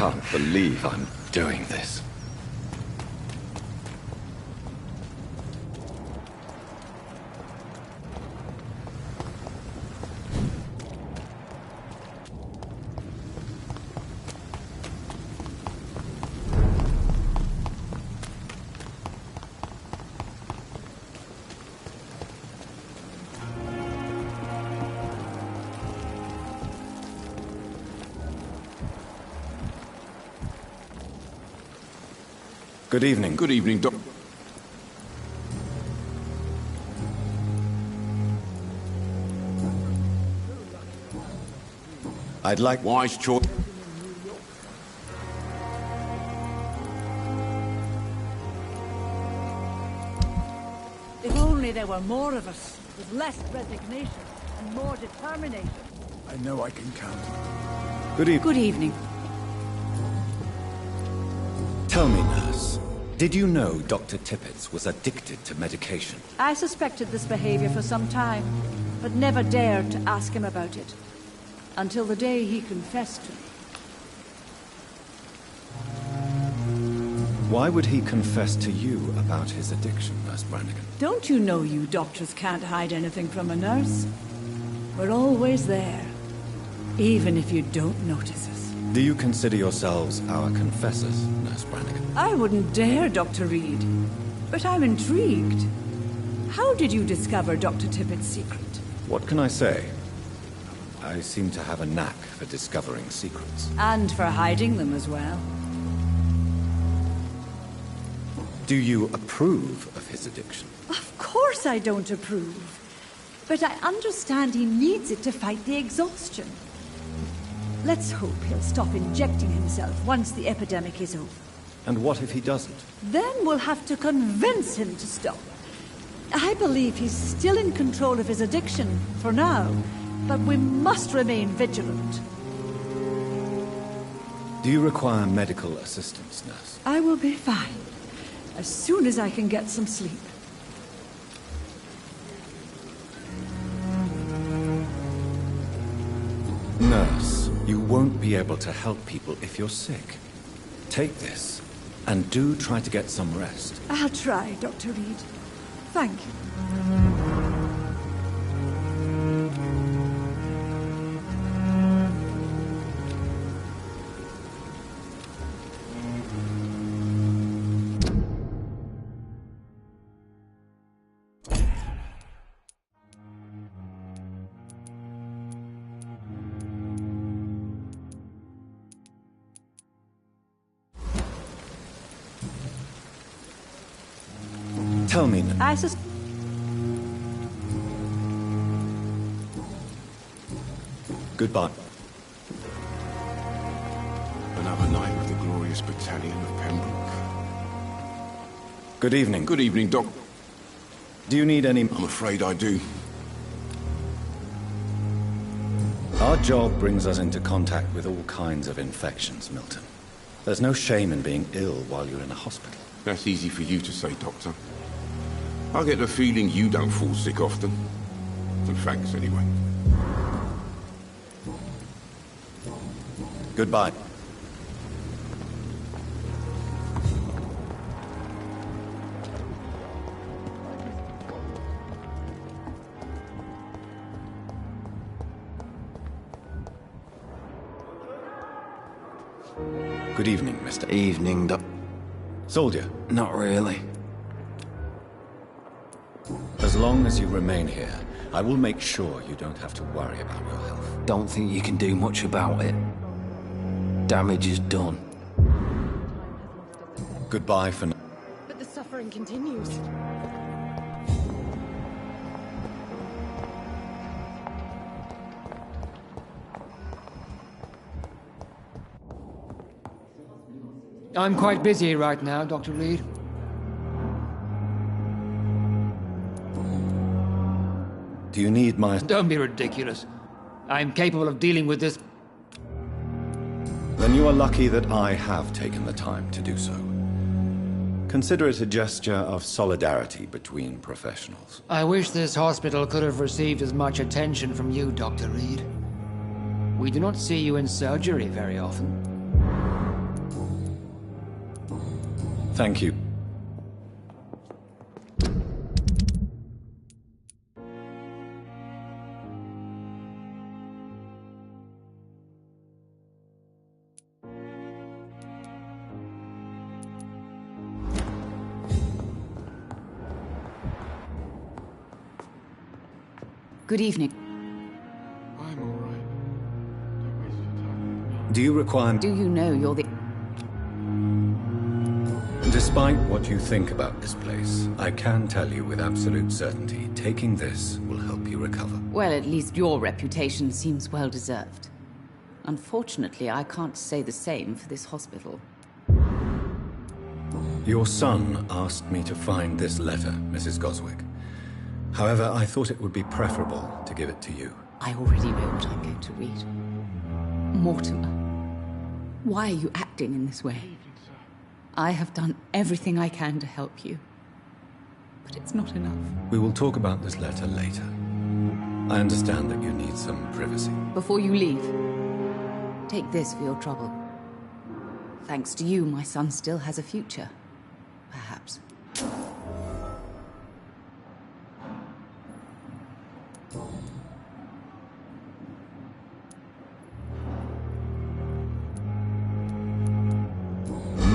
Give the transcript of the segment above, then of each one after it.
can't believe I'm doing this. Good evening. Good evening, Doc. I'd like... Wise choice. If only there were more of us, with less resignation and more determination. I know I can count. Good evening. Good evening. Tell me, nurse, did you know Dr. Tippett was addicted to medication? I suspected this behavior for some time, but never dared to ask him about it. Until the day he confessed to me. Why would he confess to you about his addiction, Nurse Brannigan? Don't you know you doctors can't hide anything from a nurse? We're always there, even if you don't notice us. Do you consider yourselves our confessors, Nurse Brannigan? I wouldn't dare, Dr. Reed. But I'm intrigued. How did you discover Dr. Tippett's secret? What can I say? I seem to have a knack for discovering secrets. And for hiding them as well. Do you approve of his addiction? Of course I don't approve. But I understand he needs it to fight the exhaustion. Let's hope he'll stop injecting himself once the epidemic is over. And what if he doesn't? Then we'll have to convince him to stop. I believe he's still in control of his addiction, for now. But we must remain vigilant. Do you require medical assistance, nurse? I will be fine. As soon as I can get some sleep. Nurse, you won't be able to help people if you're sick. Take this, and do try to get some rest. I'll try, Dr. Reed. Thank you. Tell me, I Goodbye. Another night with the glorious battalion of Pembroke. Good evening. Good evening, Doc. Do you need any... I'm afraid I do. Our job brings us into contact with all kinds of infections, Milton. There's no shame in being ill while you're in a hospital. That's easy for you to say, Doctor. I get the feeling you don't fall sick often. And thanks, anyway. Goodbye. Good evening, Mr. Evening, Doc. Soldier. Not really. As long as you remain here, I will make sure you don't have to worry about your health. Don't think you can do much about it. Damage is done. Goodbye for now. But the suffering continues. I'm quite busy right now, Dr. Reed. Do you need my... Don't be ridiculous. I'm capable of dealing with this. Then you are lucky that I have taken the time to do so. Consider it a gesture of solidarity between professionals. I wish this hospital could have received as much attention from you, Dr. Reed. We do not see you in surgery very often. Thank you. Good evening. I'm all right. Don't waste your time with me. Do you require... Do you know you're the... Despite what you think about this place, I can tell you with absolute certainty, taking this will help you recover. Well, at least your reputation seems well deserved. Unfortunately, I can't say the same for this hospital. Your son asked me to find this letter, Mrs. Goswick. However, I thought it would be preferable to give it to you. I already know what I'm going to read. Mortimer, why are you acting in this way? I have done everything I can to help you. But it's not enough. We will talk about this letter later. I understand that you need some privacy. Before you leave, take this for your trouble. Thanks to you, my son still has a future. Perhaps.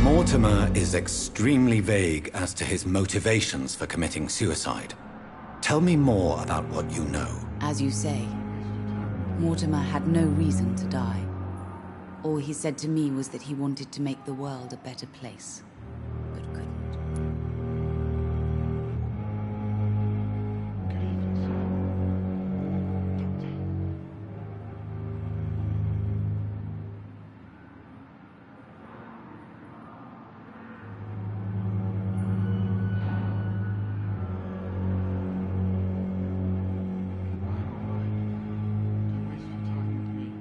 Mortimer is extremely vague as to his motivations for committing suicide. Tell me more about what you know. As you say, Mortimer had no reason to die. All he said to me was that he wanted to make the world a better place, but couldn't. Good evening, sir. Doctor. I'm all right. Don't waste your time with me.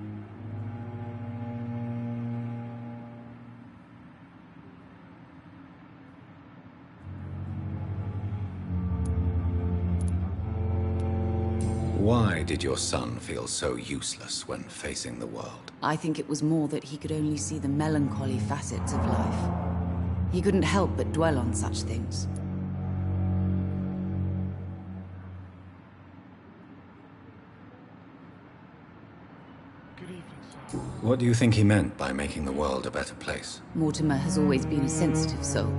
Why did your son feel so useless when facing the world? I think it was more that he could only see the melancholy facets of life. He couldn't help but dwell on such things. Good evening, sir. What do you think he meant by making the world a better place? Mortimer has always been a sensitive soul.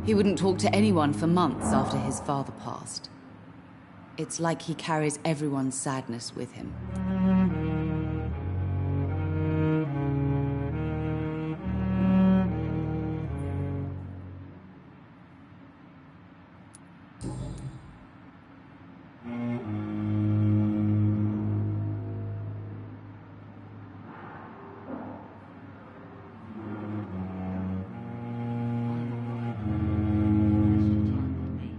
He wouldn't talk to anyone for months after his father passed. It's like he carries everyone's sadness with him. I'm all right. Don't waste your time with me.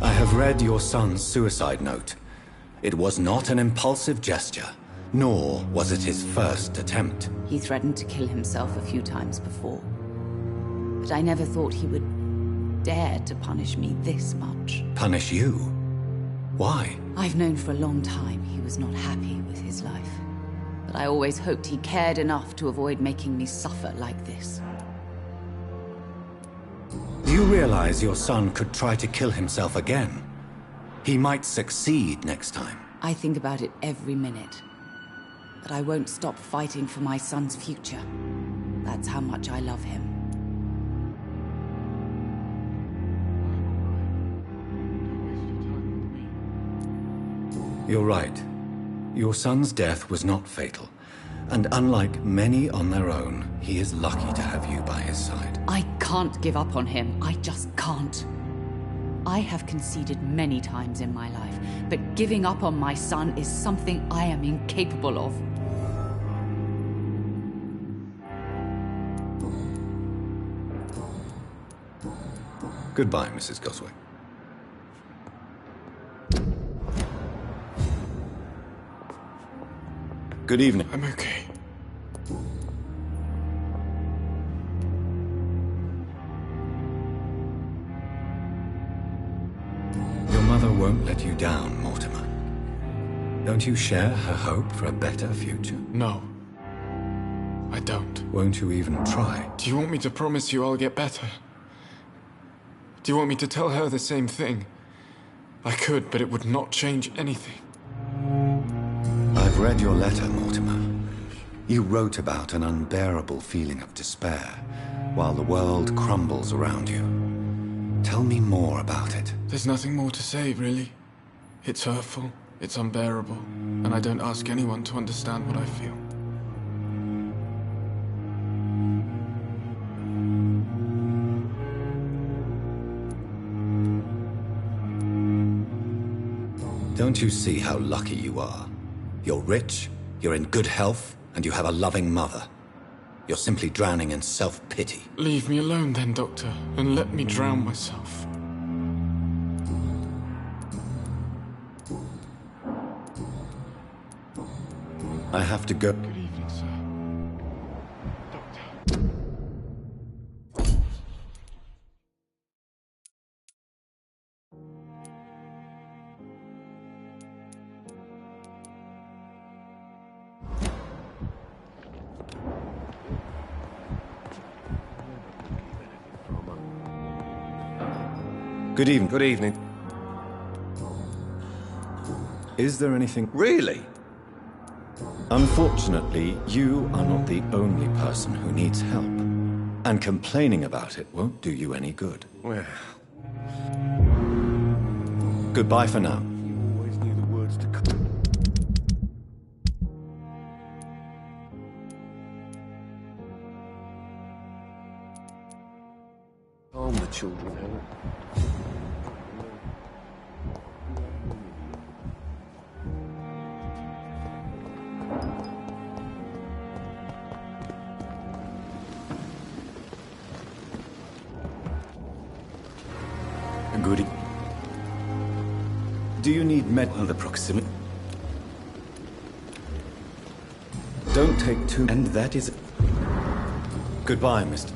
I have read your son's suicide note. It was not an impulsive gesture, nor was it his first attempt. He threatened to kill himself a few times before. But I never thought he would dare to punish me this much. Punish you? Why? I've known for a long time he was not happy with his life. But I always hoped he cared enough to avoid making me suffer like this. Do you realize your son could try to kill himself again? He might succeed next time. I think about it every minute. But I won't stop fighting for my son's future. That's how much I love him. You're right. Your son's death was not fatal. And unlike many on their own, he is lucky to have you by his side. I can't give up on him. I just can't. I have conceded many times in my life, but giving up on my son is something I am incapable of. Goodbye, Mrs. Goswick. Good evening. I'm okay. won't let you down, Mortimer. Don't you share her hope for a better future? No. I don't. Won't you even try? Do you want me to promise you I'll get better? Do you want me to tell her the same thing? I could, but it would not change anything. I've read your letter, Mortimer. You wrote about an unbearable feeling of despair while the world crumbles around you. Tell me more about it. There's nothing more to say, really. It's hurtful, it's unbearable, and I don't ask anyone to understand what I feel. Don't you see how lucky you are? You're rich, you're in good health, and you have a loving mother. You're simply drowning in self-pity. Leave me alone then, Doctor, and let me drown myself. I have to go. Good evening, sir. Doctor. Good evening. Good evening. Is there anything... Really? Unfortunately, you are not the only person who needs help. And complaining about it won't do you any good. Well... Goodbye for now. You always knew the words to come. Calm the children, Helen. Good. Do you need the proximity? Don't take too... And that is... Goodbye, Mr.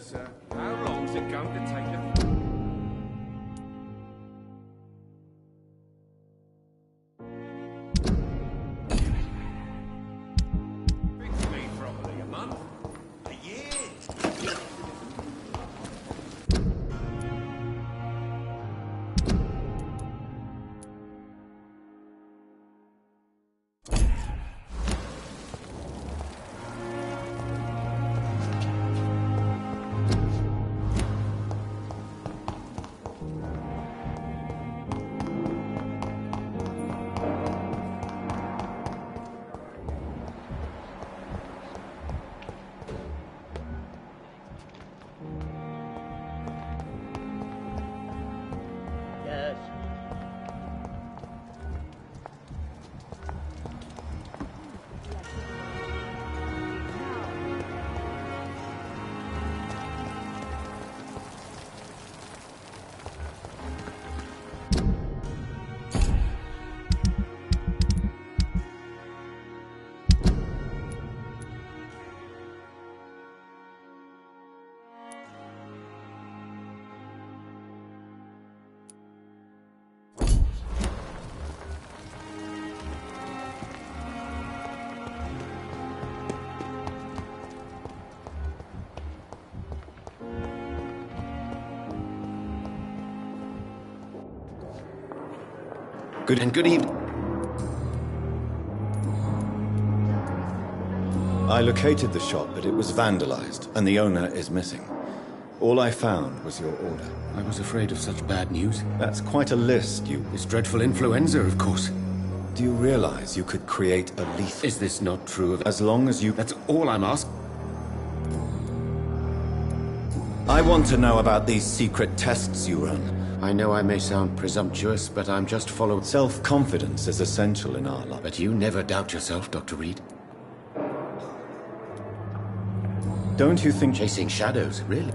Sir. How long's it going to take you? Fix me properly, a month? A year? Good evening. I located the shop, but it was vandalized, and the owner is missing. All I found was your order. I was afraid of such bad news. That's quite a list, you... This dreadful influenza, of course. Do you realize you could create a lethal... Is this not true of... As long as you... That's all I'm asking. I want to know about these secret tests you run. I know I may sound presumptuous, but I'm just following... Self-confidence is essential in our life. But you never doubt yourself, Dr. Reed. Don't you think... Chasing shadows, really?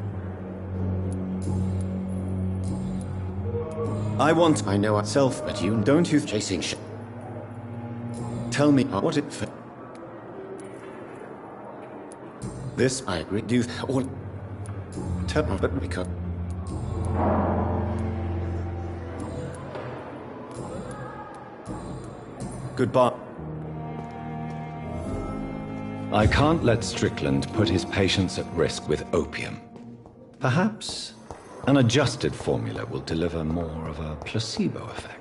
I want... I know self, but you don't you... chasing shit. Tell me what it... This... I agree. Do you... Or... Tell... But... Because... Goodbye. I can't let Strickland put his patients at risk with opium. Perhaps an adjusted formula will deliver more of a placebo effect.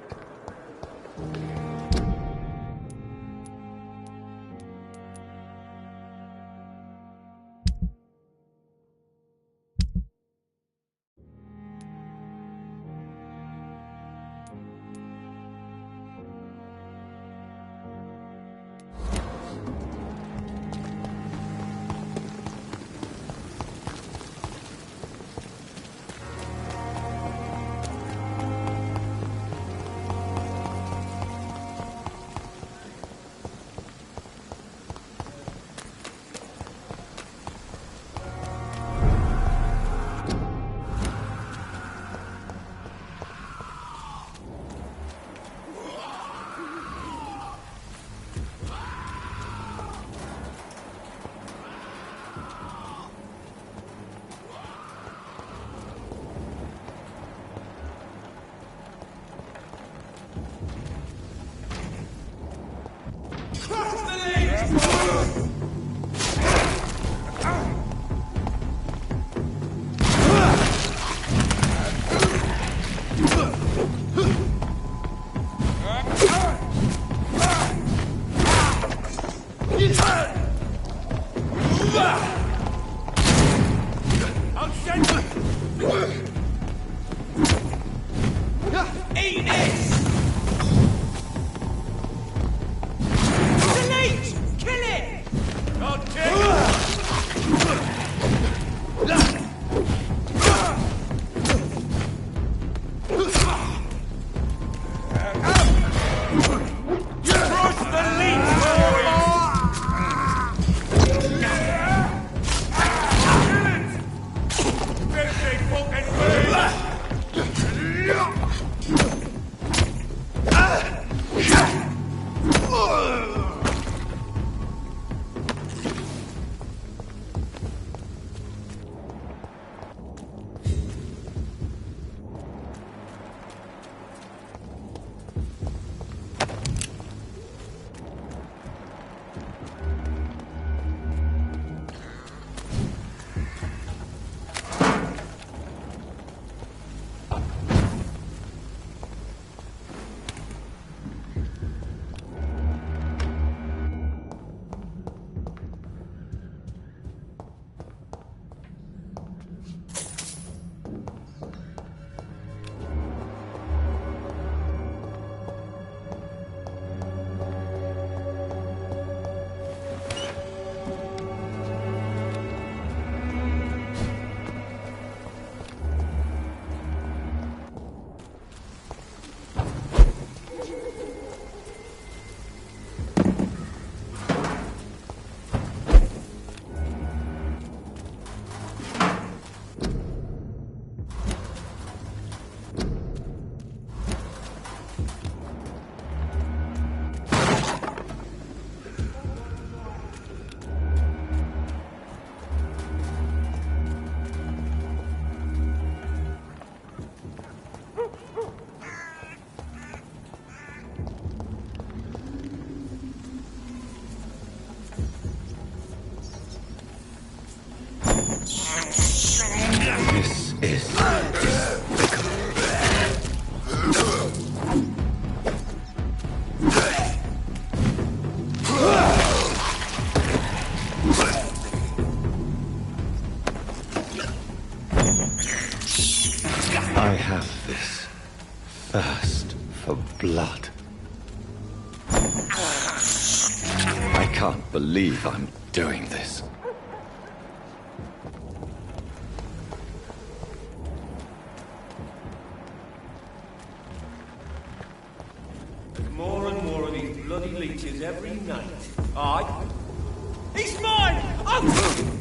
I have this thirst for blood. I can't believe I'm doing this. There's more and more of these bloody leeches every night. Aye. He's mine! Oh!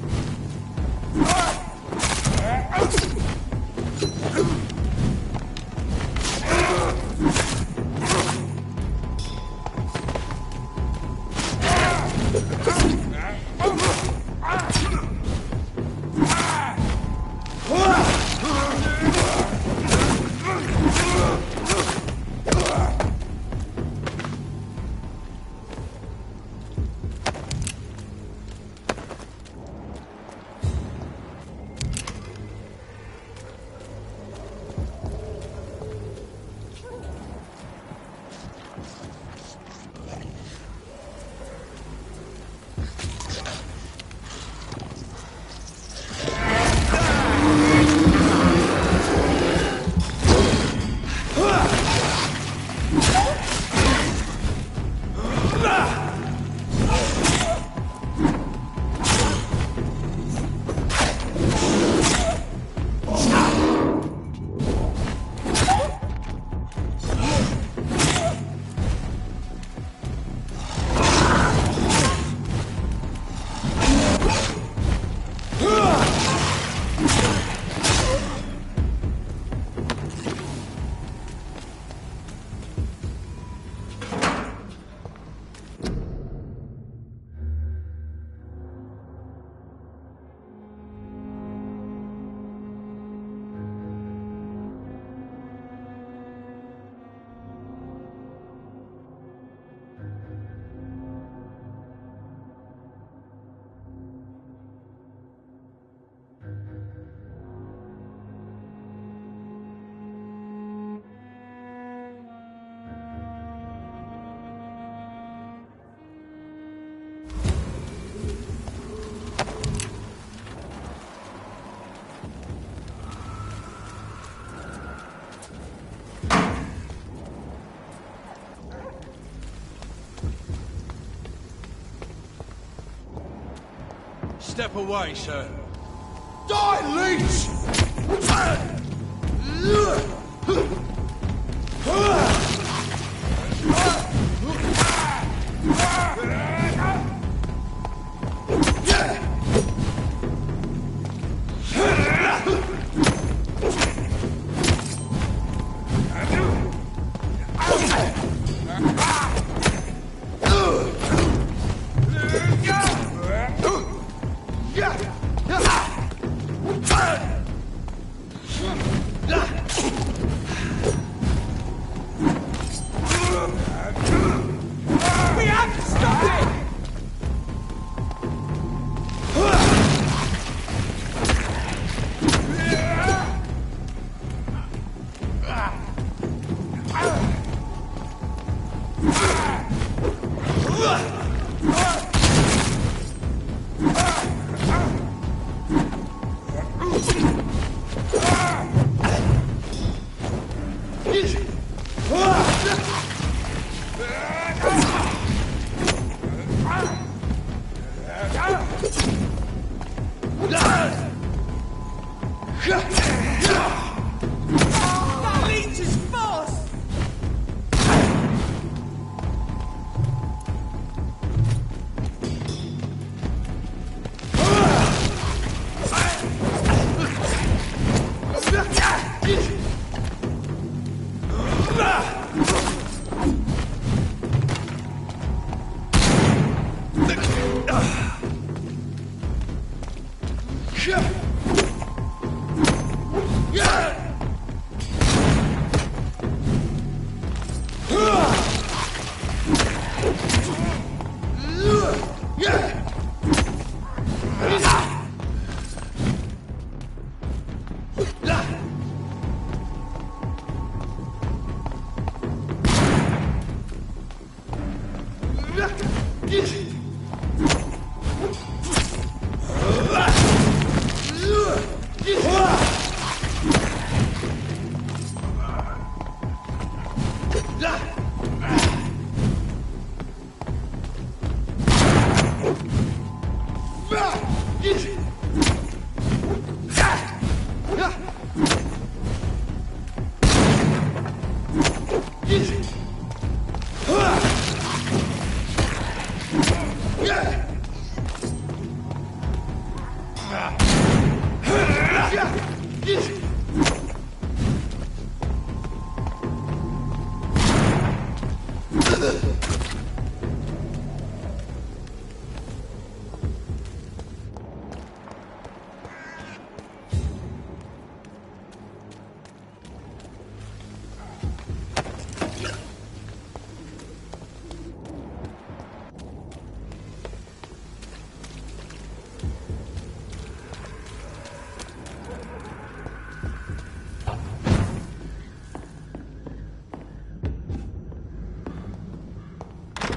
step away, sir. Die, leech!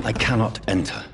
I cannot enter.